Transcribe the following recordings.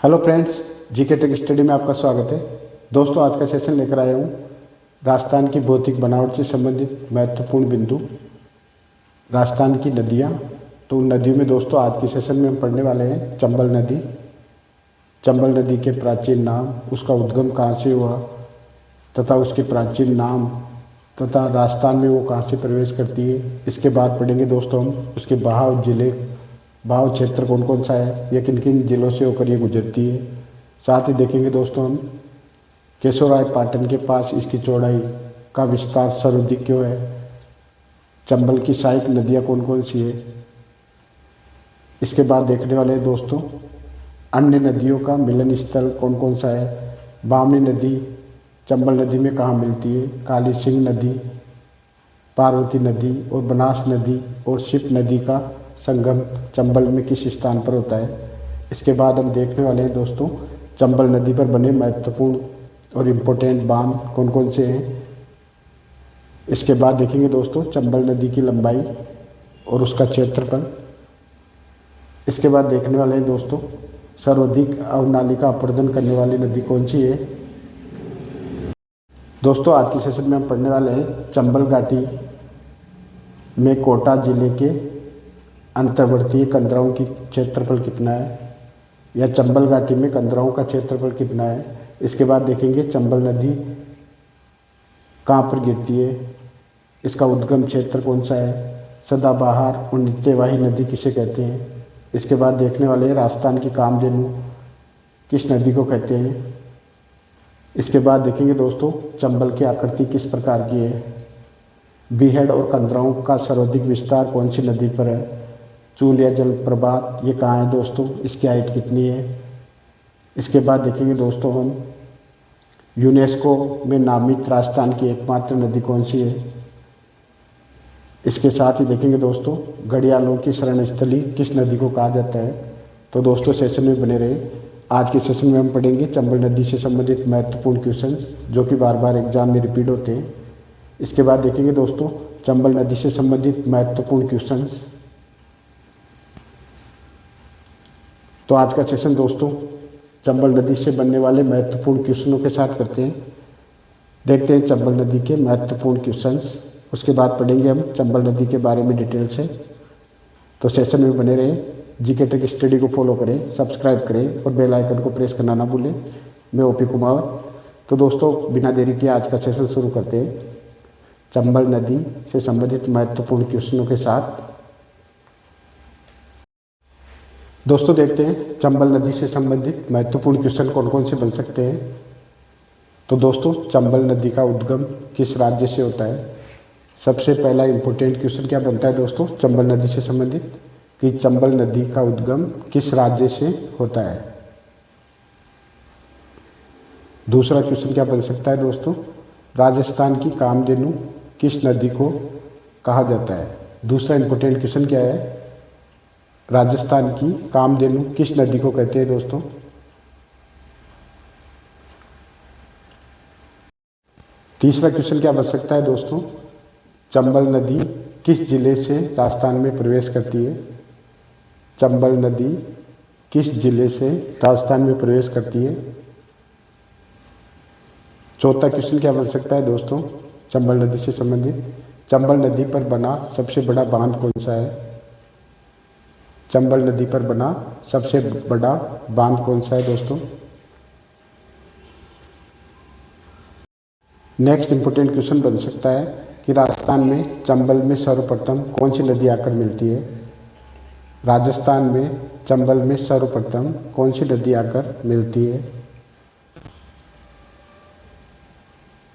Hello friends, GK tech study में आपका स्वागत है। दोस्तों, आज का सेशन लेकर आया हूँ राजस्थान की भौतिक बनावट से संबंधित महत्वपूर्ण बिंदु, राजस्थान की नदियाँ। तो उन नदियों में दोस्तों आज के सेशन में हम पढ़ने वाले हैं चंबल नदी। चंबल नदी के प्राचीन नाम, उसका उद्गम कहाँ से हुआ तथा उसके प्राचीन नाम तथा राजस्थान में वो कहाँ से प्रवेश करती है। इसके बाद पढ़ेंगे दोस्तों हम उसके बहाव जिले, बहाव क्षेत्र कौन कौन सा है, या किन किन जिलों से होकर ये गुजरती है। साथ ही देखेंगे दोस्तों हम केशवराय पाटन के पास इसकी चौड़ाई का विस्तार सर्वाधिक क्यों है। चंबल की सहायक नदियाँ कौन कौन सी है। इसके बाद देखने वाले हैं दोस्तों अन्य नदियों का मिलन स्थल कौन कौन सा है। बामनी नदी चंबल नदी में कहाँ मिलती है। काली सिंह नदी, पार्वती नदी और बनास नदी और शिप नदी का संगम चंबल में किस स्थान पर होता है। इसके बाद हम देखने वाले हैं दोस्तों चंबल नदी पर बने महत्वपूर्ण और इम्पोर्टेंट बांध कौन कौन से हैं। इसके बाद देखेंगे दोस्तों चंबल नदी की लंबाई और उसका क्षेत्रफल। इसके बाद देखने वाले हैं दोस्तों सर्वाधिक अवनालिका अपरदन करने वाली नदी कौन सी है। दोस्तों, आज के सेशन में हम पढ़ने वाले हैं चंबल घाटी में कोटा जिले के अंतर्वर्तीय कंदराओं की क्षेत्रफल कितना है, या चंबल घाटी में कंदराओं का क्षेत्रफल कितना है। इसके बाद देखेंगे चंबल नदी कहाँ पर गिरती है, इसका उद्गम क्षेत्र कौन सा है, सदाबहार और नित्यवाही नदी किसे कहते हैं। इसके बाद देखने वाले हैं राजस्थान की कामधेनु किस नदी को कहते हैं। इसके बाद देखेंगे दोस्तों चंबल की आकृति किस प्रकार की है। बीहड़ और कंदराओं का सर्वाधिक विस्तार कौन सी नदी पर है। चूलिया जलप्रपात ये कहाँ है दोस्तों, इसकी हाइट कितनी है। इसके बाद देखेंगे दोस्तों हम यूनेस्को में नामित राजस्थान की एकमात्र नदी कौन सी है। इसके साथ ही देखेंगे दोस्तों घड़ियालों की शरण स्थली किस नदी को कहा जाता है। तो दोस्तों सेशन में बने रहे। आज के सेशन में हम पढ़ेंगे चंबल नदी से संबंधित महत्वपूर्ण क्वेश्चंस जो कि बार बार एग्जाम में रिपीट होते हैं। इसके बाद देखेंगे दोस्तों चंबल नदी से संबंधित महत्वपूर्ण क्वेश्चंस। तो आज का सेशन दोस्तों चंबल नदी से बनने वाले महत्वपूर्ण क्वेश्चनों के साथ करते हैं। देखते हैं चंबल नदी के महत्वपूर्ण क्वेश्चंस। उसके बाद पढ़ेंगे हम चंबल नदी के बारे में डिटेल से। तो सेशन में बने रहें, जीके टेक स्टडी को फॉलो करें, सब्सक्राइब करें और बेल आइकन को प्रेस करना ना भूलें। मैं ओपी कुमार। तो दोस्तों बिना देरी के आज का सेशन शुरू करते हैं चंबल नदी से संबंधित महत्वपूर्ण क्वेश्चनों के साथ। दोस्तों देखते हैं चंबल नदी से संबंधित महत्वपूर्ण क्वेश्चन कौन कौन से बन सकते हैं। तो दोस्तों चंबल नदी का उद्गम किस राज्य से होता है। सबसे पहला इम्पोर्टेंट क्वेश्चन क्या बनता है दोस्तों चंबल नदी से संबंधित, कि चंबल नदी का उद्गम किस राज्य से होता है। दूसरा क्वेश्चन क्या बन सकता है दोस्तों, राजस्थान की कामधेनु किस नदी को कहा जाता है। दूसरा इम्पोर्टेंट क्वेश्चन क्या है, राजस्थान की कामधेनु किस नदी को कहते हैं दोस्तों। तीसरा क्वेश्चन क्या बन सकता है दोस्तों, चंबल नदी किस जिले से राजस्थान में प्रवेश करती है। चंबल नदी किस जिले से राजस्थान में प्रवेश करती है। चौथा क्वेश्चन क्या बन सकता है दोस्तों चंबल नदी से संबंधित, चंबल नदी पर बना सबसे बड़ा बांध कौन सा है। चंबल नदी पर बना सबसे बड़ा बांध कौन सा है दोस्तों। नेक्स्ट इंपोर्टेंट क्वेश्चन बन सकता है कि राजस्थान में चंबल में सर्वप्रथम कौन सी नदी आकर मिलती है। राजस्थान में चंबल में सर्वप्रथम कौन सी नदी आकर मिलती है।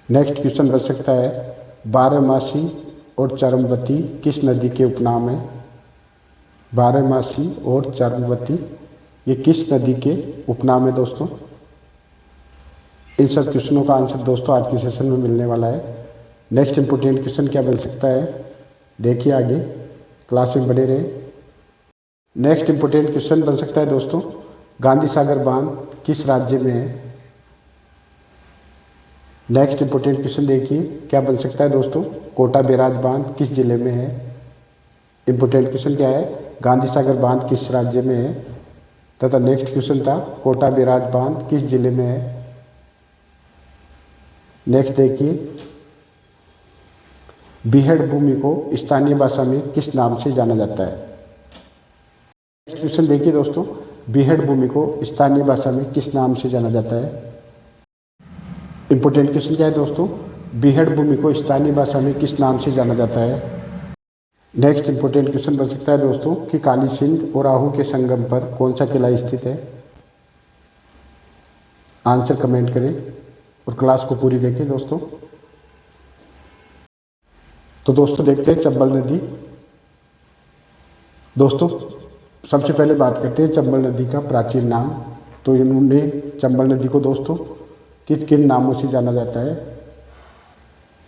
नेक्स्ट क्वेश्चन बन सकता है बारहमासी और चरमवती किस नदी के उपनाम है। बारहमासी और चरमवती ये किस नदी के उपनाम है दोस्तों। इन सब क्वेश्चनों का आंसर दोस्तों आज के सेशन में मिलने वाला है। नेक्स्ट इंपोर्टेंट क्वेश्चन क्या बन सकता है, देखिए आगे क्लास में बने रहे। नेक्स्ट इंपोर्टेंट क्वेश्चन बन सकता है दोस्तों गांधी सागर बांध किस राज्य में है। नेक्स्ट इंपोर्टेंट क्वेश्चन देखिए क्या बन सकता है दोस्तों, कोटा बैराज बांध किस जिले में है। इंपोर्टेंट क्वेश्चन क्या है, गांधी सागर बांध किस राज्य में है। तथा नेक्स्ट क्वेश्चन था कोटा बैराज बांध किस जिले में है। नेक्स्ट देखिए, बीहड़ भूमि को स्थानीय भाषा में किस नाम से जाना जाता है। नेक्स्ट क्वेश्चन देखिए दोस्तों, बीहड़ भूमि को स्थानीय भाषा में किस नाम से जाना जाता है। इंपॉर्टेंट क्वेश्चन क्या है दोस्तों, बीहड़ भूमि को स्थानीय भाषा में किस नाम से जाना जाता है। नेक्स्ट इंपॉर्टेंट क्वेश्चन बन सकता है दोस्तों कि काली सिंध और आहू के संगम पर कौन सा किला स्थित है। आंसर कमेंट करें और क्लास को पूरी देखें दोस्तों। तो दोस्तों देखते हैं चंबल नदी। दोस्तों सबसे पहले बात करते हैं चंबल नदी का प्राचीन नाम। तो इन्होंने चंबल नदी को दोस्तों किन किन नामों से जाना जाता है।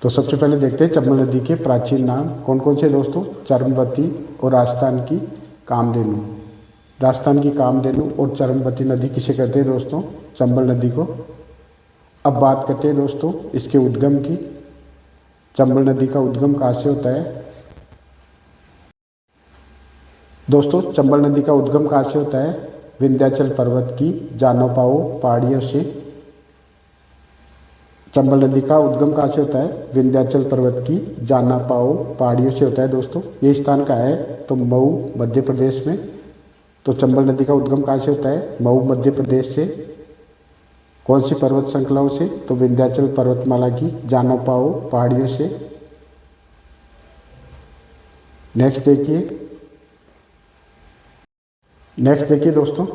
तो सबसे पहले देखते हैं चंबल नदी के प्राचीन नाम कौन कौन से दोस्तों, चरमवती और राजस्थान की कामधेनु। राजस्थान की कामधेनु और चरमवती नदी किसे कहते हैं दोस्तों, चंबल नदी को। अब बात करते हैं दोस्तों इसके उद्गम की। चंबल नदी का उद्गम कहाँ से होता है दोस्तों, चंबल नदी का उद्गम कहाँ से होता है, विंध्याचल पर्वत की जानोपाओ पहाड़ियों से। चंबल नदी का उद्गम कहाँ से होता है, विंध्याचल पर्वत की जानापाओ पहाड़ियों से होता है दोस्तों। ये स्थान कहाँ है, तो मऊ मध्य प्रदेश में। तो चंबल नदी का उद्गम कहाँ से होता है, मऊ मध्य प्रदेश से। कौन सी पर्वत श्रृंखलाओं से, तो विंध्याचल पर्वतमाला की जानोपाओ पहाड़ियों से। नेक्स्ट देखिए दोस्तों,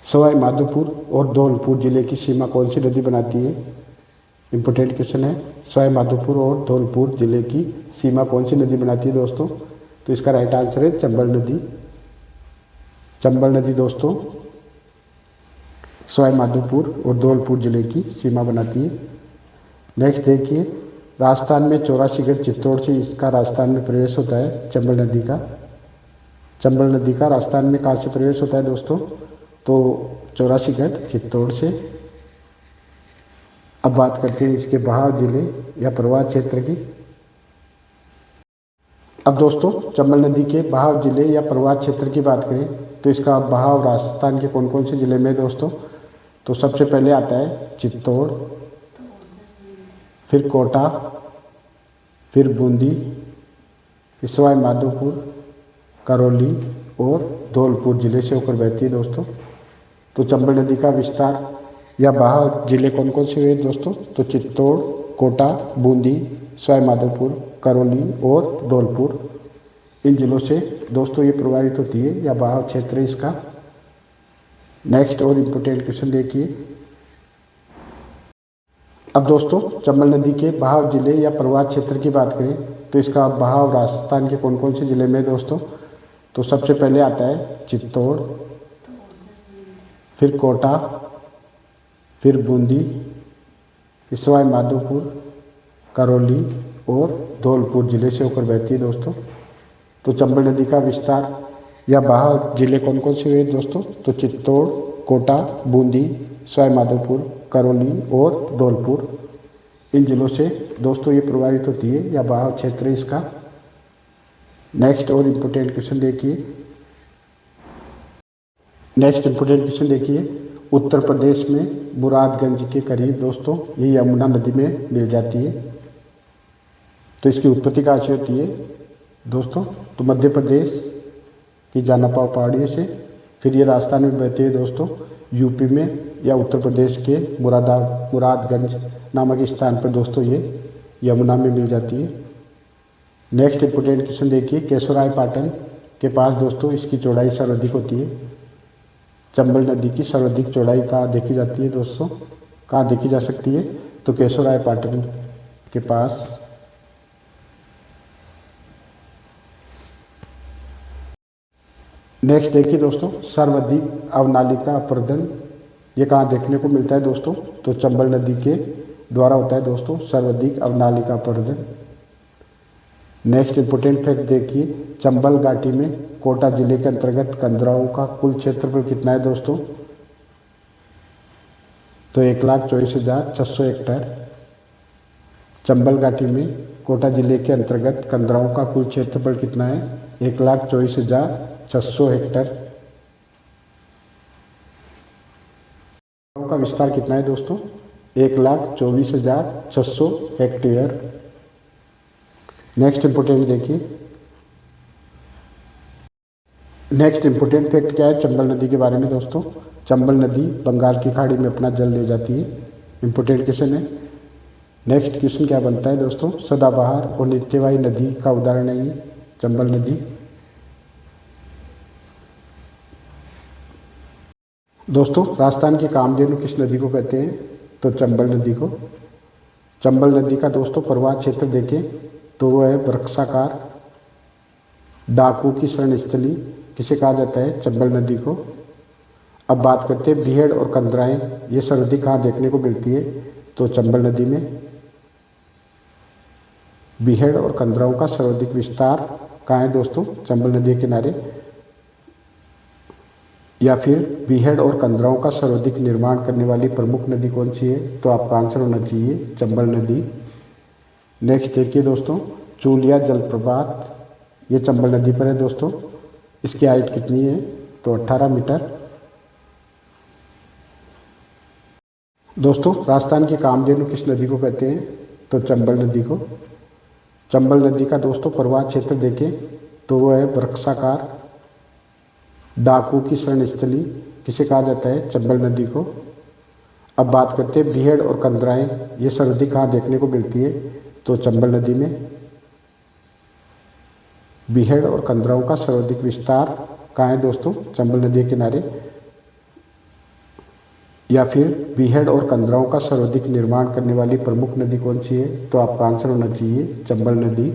सवाई माधोपुर और धौलपुर जिले की सीमा कौन सी नदी बनाती है। इंपॉर्टेंट क्वेश्चन है, सवाई माधोपुर और धौलपुर जिले की सीमा कौन सी नदी बनाती है दोस्तों। तो इसका राइट आंसर है चंबल नदी। चंबल नदी दोस्तों सवाई माधोपुर और धौलपुर जिले की सीमा बनाती है। नेक्स्ट देखिए, राजस्थान में 84गढ़ चित्तौड़ से इसका राजस्थान में प्रवेश होता है चंबल नदी का। चंबल नदी का राजस्थान में कहाँ से प्रवेश होता है दोस्तों, तो 84गढ़ चित्तौड़ से। अब बात करते हैं इसके बहाव जिले या प्रवाह क्षेत्र की। अब दोस्तों चंबल नदी के बहाव जिले या प्रवाह क्षेत्र की बात करें तो इसका बहाव राजस्थान के कौन कौन से जिले में दोस्तों। तो सबसे पहले आता है चित्तौड़, फिर कोटा, फिर बूंदी, फिर सवाई माधोपुर, करौली और धौलपुर जिले से होकर बहती है दोस्तों। तो चंबल नदी का विस्तार या बहाव जिले कौन कौन से हुए दोस्तों, तो चित्तौड़, कोटा, बूंदी, सवाई माधोपुर, करौली और धौलपुर। इन जिलों से दोस्तों ये प्रभावित होती है या बहाव क्षेत्र इसका। नेक्स्ट और इम्पोर्टेंट क्वेश्चन देखिए। अब दोस्तों चंबल नदी के बहाव जिले या प्रवाह क्षेत्र की बात करें तो इसका बहाव राजस्थान के कौन कौन से जिले में दोस्तों। तो सबसे पहले आता है चित्तौड़, फिर कोटा, फिर बूंदी, फिर सवाई माधोपुर, करौली और धौलपुर जिले से होकर बहती है दोस्तों। तो चंबल नदी का विस्तार या बहाव जिले कौन कौन से हुए दोस्तों, तो चित्तौड़, कोटा, बूंदी, सवाई माधोपुर, करौली और धौलपुर। इन जिलों से दोस्तों ये प्रभावित होती है या बहाव क्षेत्र इसका। नेक्स्ट और इम्पोर्टेंट क्वेश्चन देखिए। नेक्स्ट इम्पोर्टेंट क्वेश्चन देखिए, उत्तर प्रदेश में मुरादगंज के करीब दोस्तों ये यमुना नदी में मिल जाती है। तो इसकी उत्पत्ति कहाँ से होती है दोस्तों, तो मध्य प्रदेश की जानापाव पहाड़ियों से। फिर ये राजस्थान में बहती है दोस्तों यूपी में या उत्तर प्रदेश के मुरादगंज नामक स्थान पर दोस्तों ये यमुना में मिल जाती है। नेक्स्ट इंपोर्टेंट क्वेश्चन देखिए, केशोराय पाटन के पास दोस्तों इसकी चौड़ाई सर्वाधिक होती है। चंबल नदी की सर्वाधिक चौड़ाई कहाँ देखी जाती है दोस्तों, कहाँ देखी जा सकती है, तो केशोराय पाटन के पास। नेक्स्ट देखिए दोस्तों, सर्वाधिक अवनालिका अपर्दन ये कहाँ देखने को मिलता है दोस्तों, तो चंबल नदी के द्वारा होता है दोस्तों सर्वाधिक अवनालिका अपर्दन। नेक्स्ट इंपोर्टेंट फैक्ट देखिए, चंबल घाटी में कोटा जिले के अंतर्गत कंदराओं का कुल क्षेत्रफल कितना है दोस्तों, तो 1,24,600 हेक्टेयर। चंबल घाटी में कोटा जिले के अंतर्गत कंदराओं का कुल क्षेत्रफल कितना है, 1,24,600 हेक्टेयर। का विस्तार कितना है दोस्तों? 1,24,600 हेक्टेयर। नेक्स्ट इंपोर्टेंट देखिए, नेक्स्ट इंपोर्टेंट फैक्ट क्या है चंबल नदी के बारे में दोस्तों? चंबल नदी बंगाल की खाड़ी में अपना जल ले जाती है। इंपोर्टेंट क्वेश्चन है। नेक्स्ट क्वेश्चन क्या बनता है दोस्तों? सदाबहार और नित्यवाही नदी का उदाहरण है ये चंबल नदी। दोस्तों राजस्थान के कामधेनु किस नदी को कहते हैं? तो चंबल नदी को। चंबल नदी का दोस्तों प्रवाह क्षेत्र देखें तो वह है वृक्षाकार। डाकू की शरण स्थली किसे कहा जाता है? चंबल नदी को। अब बात करते हैं बीहड़ और कंदराएं, ये सर्वाधिक कहाँ देखने को मिलती है? तो चंबल नदी में। बीहड़ और कंदराओं का सर्वाधिक विस्तार कहाँ है दोस्तों? चंबल नदी के किनारे। या फिर बीहड़ और कंदराओं का सर्वाधिक निर्माण करने वाली प्रमुख नदी कौन सी है? तो आपका आंसर होना चाहिए चंबल नदी। नेक्स्ट देखिए दोस्तों, चूलिया जलप्रपात, ये चंबल नदी पर है दोस्तों। इसकी हाइट कितनी है? तो 18 मीटर। दोस्तों राजस्थान की कामधेनु किस नदी को कहते हैं? तो चंबल नदी को। चंबल नदी का दोस्तों प्रवाह क्षेत्र देखें तो वह है वृक्षाकार। डाकू की शरण स्थली किसे कहा जाता है? चंबल नदी को। अब बात करते हैं बीहड़ और कंदराएं, ये सर्वाधिक कहाँ देखने को मिलती है? तो चंबल नदी में। बीहड़ और कंदराओं का सर्वाधिक विस्तार कहाँ है दोस्तों? चंबल नदी के किनारे। या फिर बीहड़ और कंदराओं का सर्वाधिक निर्माण करने वाली प्रमुख नदी कौन सी है? तो आपका आंसर होना चाहिए चंबल नदी।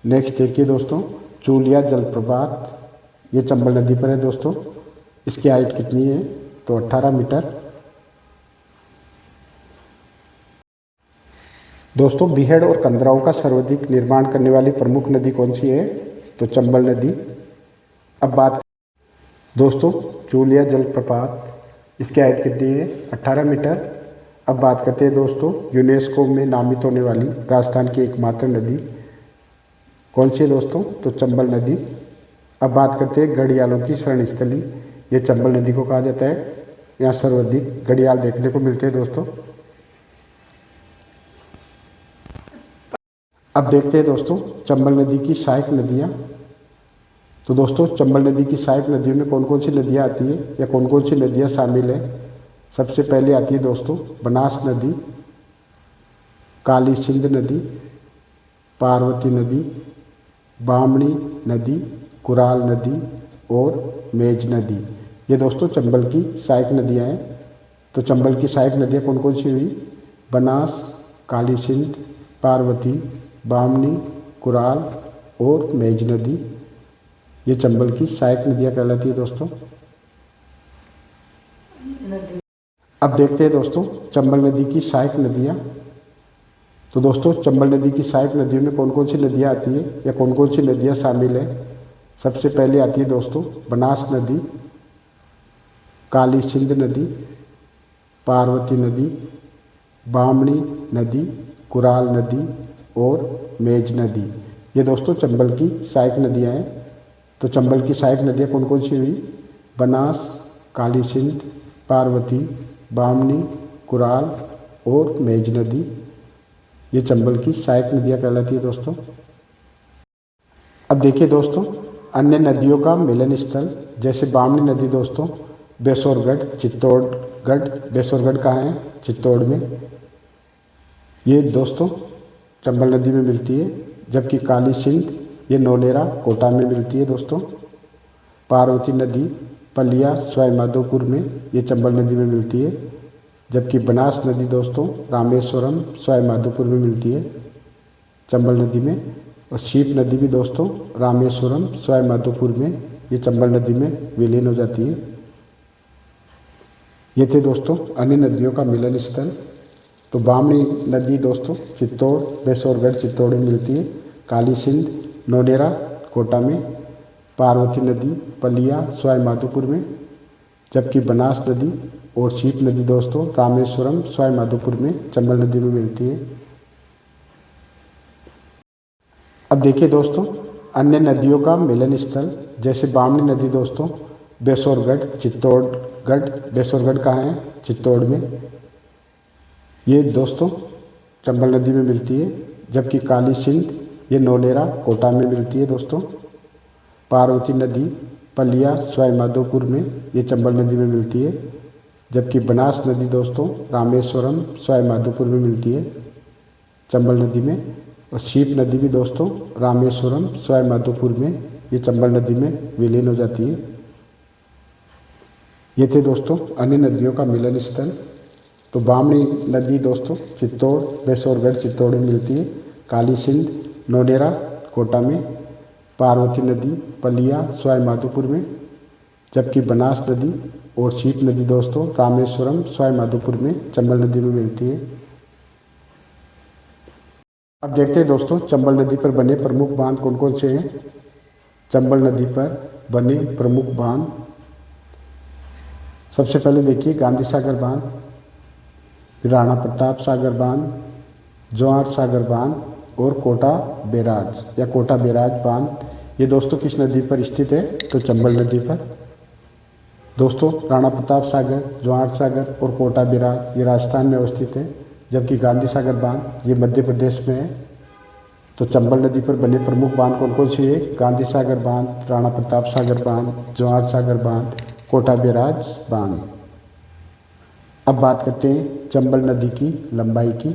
नेक्स्ट देखिए दोस्तों, चूलिया जलप्रपात, ये चंबल नदी पर है दोस्तों। इसकी हाइट कितनी है? तो 18 मीटर। दोस्तों बीहड़ और कंदराओं का सर्वाधिक निर्माण करने वाली प्रमुख नदी कौन सी है? तो चंबल नदी। अब बात दोस्तों चूलिया जलप्रपात, इसकी हाइट कितनी है? 18 मीटर। अब बात करते हैं दोस्तों यूनेस्को में नामित होने वाली राजस्थान की एकमात्र नदी कौन सी है दोस्तों? तो चंबल नदी। अब बात करते हैं घड़ियालों की शरण स्थली, ये चंबल नदी को कहा जाता है। यहाँ सर्वाधिक घड़ियाल देखने को मिलते हैं दोस्तों। अब देखते हैं दोस्तों चंबल नदी की सहायक नदियाँ। तो दोस्तों चंबल नदी की सहायक नदियों में कौन कौन सी नदियाँ आती है या कौन कौन सी नदियाँ शामिल है? सबसे पहले आती है दोस्तों बनास नदी, काली सिंध नदी, पार्वती नदी, बामणी नदी, कुराल नदी और मेज नदी। ये दोस्तों चंबल की सहायक नदियाँ हैं। तो चंबल की सहायक नदियाँ कौन कौन सी हुई? बनास, काली सिंध, पार्वती, बामनी, कुराल और मेज नदी, ये चंबल की सहायक नदियाँ कहलाती है दोस्तों। अब देखते हैं दोस्तों चंबल नदी की सहायक नदियाँ। तो दोस्तों चंबल नदी की सहायक नदियों में कौन कौन सी नदियाँ आती है या कौन कौन सी नदियाँ शामिल है? सबसे पहले आती है दोस्तों बनास नदी, काली सिंध नदी, पार्वती नदी, बामणी नदी, कुराल नदी और मेज नदी, ये दोस्तों चंबल की सहायक नदियाँ हैं। तो चंबल की सहायक नदियाँ कौन कौन सी हुई? बनास, काली सिंध, पार्वती, बामनी, कुराल और मेज नदी, ये चंबल की सहायक नदियाँ कहलाती है दोस्तों। अब देखिए दोस्तों अन्य नदियों का मिलन स्थल, जैसे बामनी नदी दोस्तों बेसोरगढ़, चित्तौड़गढ़। बेसोरगढ़ कहाँ है? चित्तौड़ में। ये दोस्तों चंबल नदी में मिलती है। जबकि काली सिंध ये नौलेरा, कोटा में मिलती है दोस्तों। पार्वती नदी पलिया, सवाई माधोपुर में, ये चंबल नदी में मिलती है। जबकि बनास नदी दोस्तों रामेश्वरम, सवाई माधोपुर में मिलती है चंबल नदी में। और शीप नदी भी दोस्तों रामेश्वरम, सवाई माधोपुर में, ये चंबल नदी में विलीन हो जाती है। ये थे दोस्तों अन्य नदियों का मिलन स्थल। तो बामनी नदी दोस्तों चित्तौड़, बेसोरगढ़ चित्तौड़ में मिलती है। काली सिंध नौनेरा, कोटा में। पार्वती नदी पलिया, सवाई माधोपुर में। जबकि बनास नदी और शीप नदी दोस्तों रामेश्वरम, सवाई माधोपुर में, चंबल नदी में मिलती है। अब देखिए दोस्तों अन्य नदियों का मिलन स्थल, जैसे बामनी नदी दोस्तों बेसोरगढ़ चित्तौड़गढ़। बेसोरगढ़ कहाँ है? चित्तौड़ में। ये दोस्तों चंबल नदी में मिलती है। जबकि काली सिंध ये नौलेरा कोटा में मिलती है दोस्तों। पार्वती नदी पलिया सवाई माधोपुर में ये चंबल नदी में मिलती है। जबकि बनास नदी दोस्तों रामेश्वरम सवाई माधोपुर में मिलती है चंबल नदी में। और शीप नदी भी दोस्तों रामेश्वरम सवाई माधोपुर में ये चंबल नदी में विलीन हो जाती है। ये थे दोस्तों अन्य नदियों का मिलन स्थल। तो बामनी नदी दोस्तों चित्तौड़ बेसोरगढ़ चित्तौड़ में मिलती है। काली सिंध नौनेरा कोटा में। पार्वती नदी पलिया सवाई माधोपुर में। जबकि बनास नदी और शीप नदी दोस्तों रामेश्वरम सवाई माधोपुर में चंबल नदी में मिलती है। अब देखते हैं दोस्तों चंबल नदी पर बने प्रमुख बांध कौन कौन से हैं। चंबल नदी पर बने प्रमुख बांध, सबसे पहले देखिए गांधी सागर बांध, फिर राणा प्रताप सागर बांध, जवाहर सागर बांध और कोटा बैराज या कोटा बैराज बांध। ये दोस्तों किस नदी पर स्थित है? तो चंबल नदी पर। दोस्तों राणा प्रताप सागर, जवाहर सागर और कोटा बैराज ये राजस्थान में अवस्थित है। जबकि गांधी सागर बांध ये मध्य प्रदेश में है। तो चंबल नदी पर बने प्रमुख बांध कौन कौन से है? गांधी सागर बांध, राणा प्रताप सागर बांध, जवाहर सागर बांध, कोटा बैराज बांध। अब बात करते हैं चंबल नदी की लंबाई की।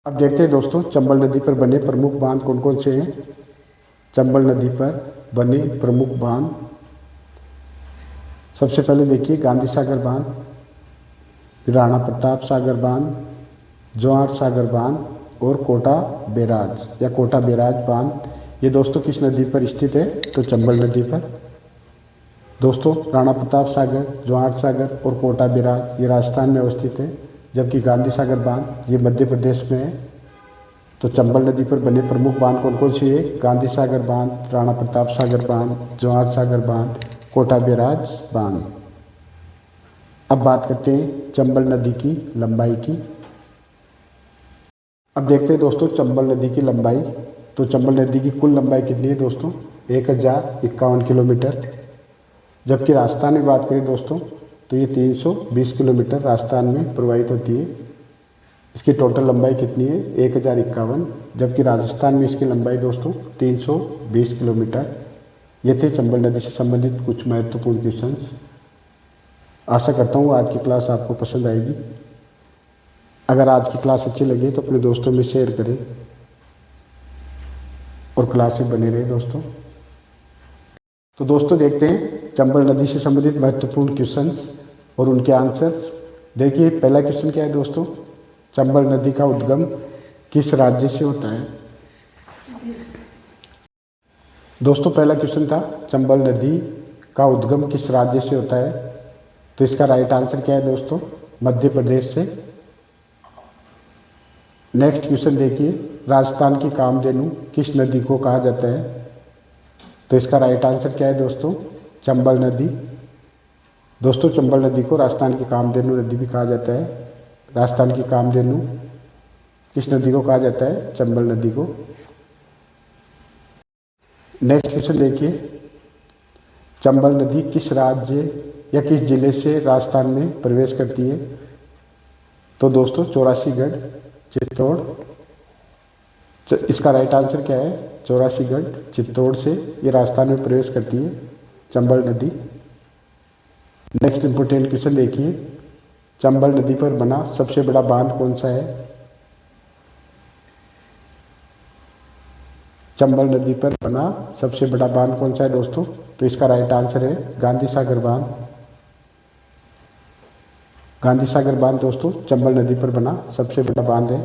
अब देखते हैं दोस्तों चंबल नदी पर बने प्रमुख बांध कौन कौन से हैं। चंबल नदी पर बने प्रमुख बांध, सबसे पहले देखिए गांधी सागर बांध, फिर राणा प्रताप सागर बांध, जवाहर सागर बांध और कोटा बैराज या कोटा बैराज बांध। ये दोस्तों किस नदी पर स्थित है? तो चंबल नदी पर। दोस्तों राणा प्रताप सागर, जवाहर सागर और कोटा बैराज ये राजस्थान में अवस्थित है। जबकि गांधी सागर बांध ये मध्य प्रदेश में है। तो चंबल नदी पर बने प्रमुख बांध कौन कौन से है? गांधी सागर बांध, राणा प्रताप सागर बांध, जवाहर सागर बांध, कोटा बैराज बांध। अब बात करते हैं चंबल नदी की लंबाई की। अब देखते हैं दोस्तों चंबल नदी की लंबाई। तो चंबल नदी की कुल लंबाई कितनी है दोस्तों? 1051 किलोमीटर। जबकि राजस्थान में बात करें दोस्तों तो ये 320 किलोमीटर राजस्थान में प्रवाहित होती है। इसकी टोटल लंबाई कितनी है? 1051। जबकि राजस्थान में इसकी लंबाई दोस्तों 320 किलोमीटर। ये थे चंबल नदी से संबंधित कुछ महत्वपूर्ण क्वेश्चंस। आशा करता हूँ आज की क्लास आपको पसंद आएगी। अगर आज की क्लास अच्छी लगी तो अपने दोस्तों में शेयर करें और क्लास में बने रहे दोस्तों। तो दोस्तों देखते हैं चंबल नदी से संबंधित महत्वपूर्ण क्वेश्चंस और उनके आंसर्स। देखिए पहला क्वेश्चन क्या है दोस्तों? चंबल नदी का उद्गम किस राज्य से होता है? दोस्तों पहला क्वेश्चन था चंबल नदी का उद्गम किस राज्य से होता है? तो इसका राइट आंसर क्या है दोस्तों? मध्य प्रदेश से। नेक्स्ट क्वेश्चन देखिए, राजस्थान की कामधेनु किस नदी को कहा जाता है? तो इसका राइट आंसर क्या है दोस्तों? चंबल नदी। दोस्तों चंबल नदी को राजस्थान की कामधेनु नदी भी कहा जाता है। राजस्थान की कामधेनु किस नदी को कहा जाता है? चंबल नदी को। नेक्स्ट क्वेश्चन देखिए, चंबल नदी किस राज्य या किस जिले से राजस्थान में प्रवेश करती है? तो दोस्तों चौरासीगढ़ चित्तौड़। इसका राइट आंसर क्या है? चौरासीगढ़ चित्तौड़ से ये राजस्थान में प्रवेश करती है चंबल नदी। नेक्स्ट इंपोर्टेंट क्वेश्चन देखिए, चंबल नदी पर बना सबसे बड़ा बांध कौन सा है? चंबल नदी पर बना सबसे बड़ा बांध कौन सा है दोस्तों? तो इसका राइट आंसर है गांधी सागर बांध। गांधी सागर बांध दोस्तों चंबल नदी पर बना सबसे बड़ा बांध है।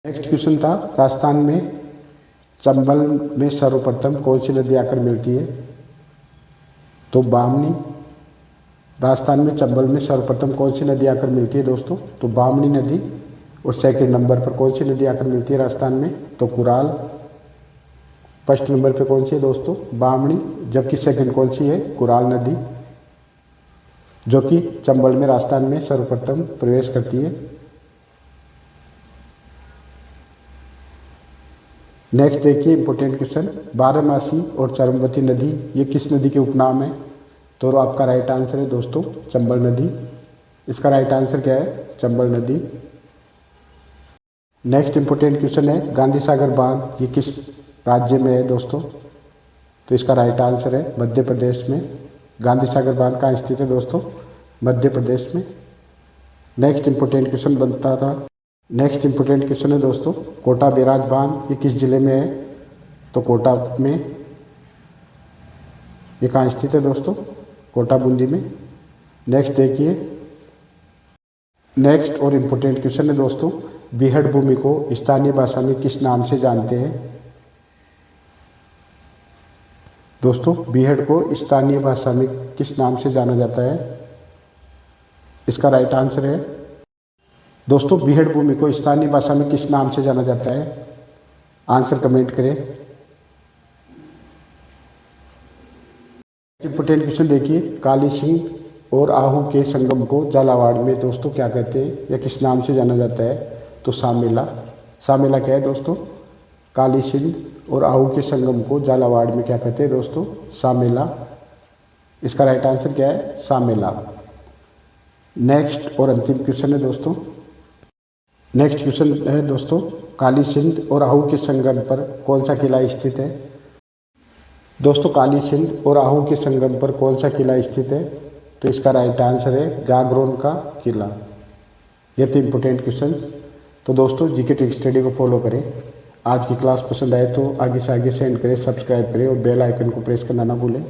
नेक्स्ट क्वेश्चन था, राजस्थान में चंबल में सर्वप्रथम कौन सी नदी आकर मिलती है? तो बामनी। राजस्थान में चंबल में सर्वप्रथम कौन सी नदी आकर मिलती है दोस्तों? तो बामनी नदी। और सेकंड नंबर पर कौन सी नदी आकर मिलती है राजस्थान में? तो कुराल। फर्स्ट नंबर पे कौन सी है दोस्तों? बामनी। जबकि सेकंड कौन सी है? कुराल नदी, जो कि चंबल में राजस्थान में सर्वप्रथम प्रवेश करती है। नेक्स्ट देखिए इंपॉर्टेंट क्वेश्चन, बारहमासी और चरमवती नदी ये किस नदी के उपनाम है? तो आपका राइट आंसर है दोस्तों चंबल नदी। इसका राइट आंसर क्या है? चंबल नदी। नेक्स्ट इंपॉर्टेंट क्वेश्चन है, गांधी सागर बांध ये किस राज्य में है दोस्तों? तो इसका राइट आंसर है मध्य प्रदेश में। गांधी सागर बांध कहाँ स्थित है दोस्तों? मध्य प्रदेश में। नेक्स्ट इंपॉर्टेंट क्वेश्चन बनता था, नेक्स्ट इंपॉर्टेंट क्वेश्चन है दोस्तों, कोटा बैराज बांध ये किस जिले में है? तो कोटा में। ये कहाँ स्थित है दोस्तों? कोटा बूंदी में। नेक्स्ट देखिए, नेक्स्ट और इम्पोर्टेंट क्वेश्चन है दोस्तों, बीहड़ भूमि को स्थानीय भाषा में किस नाम से जानते हैं? दोस्तों बीहड़ को स्थानीय भाषा में किस नाम से जाना जाता है? इसका राइट आंसर है दोस्तों, बीहड़ भूमि को स्थानीय भाषा में किस नाम से जाना जाता है? आंसर कमेंट करें। इंपोर्टेंट क्वेश्चन देखिए, काली सिंध और आहू के संगम को झालावाड़ में दोस्तों क्या कहते हैं या किस नाम से जाना जाता है? तो सामेला। सामेला क्या है दोस्तों? काली सिंध और आहू के संगम को झालावाड़ में क्या कहते हैं दोस्तों? सामेला। इसका राइट आंसर क्या है? सामेला। नेक्स्ट और अंतिम क्वेश्चन है दोस्तों, नेक्स्ट क्वेश्चन है दोस्तों, काली सिंध और आहू के संगम पर कौन सा किला स्थित है? दोस्तों काली सिंध और आहू के संगम पर कौन सा किला स्थित है? तो इसका राइट आंसर है गागरोन का किला। ये थे इंपॉर्टेंट क्वेश्चन। तो दोस्तों जीके ट्रिक स्टडी को फॉलो करें। आज की क्लास पसंद आए तो आगे से आगे सेंड करें, सब्सक्राइब करें और बेल आइकन को प्रेस करना ना भूलें।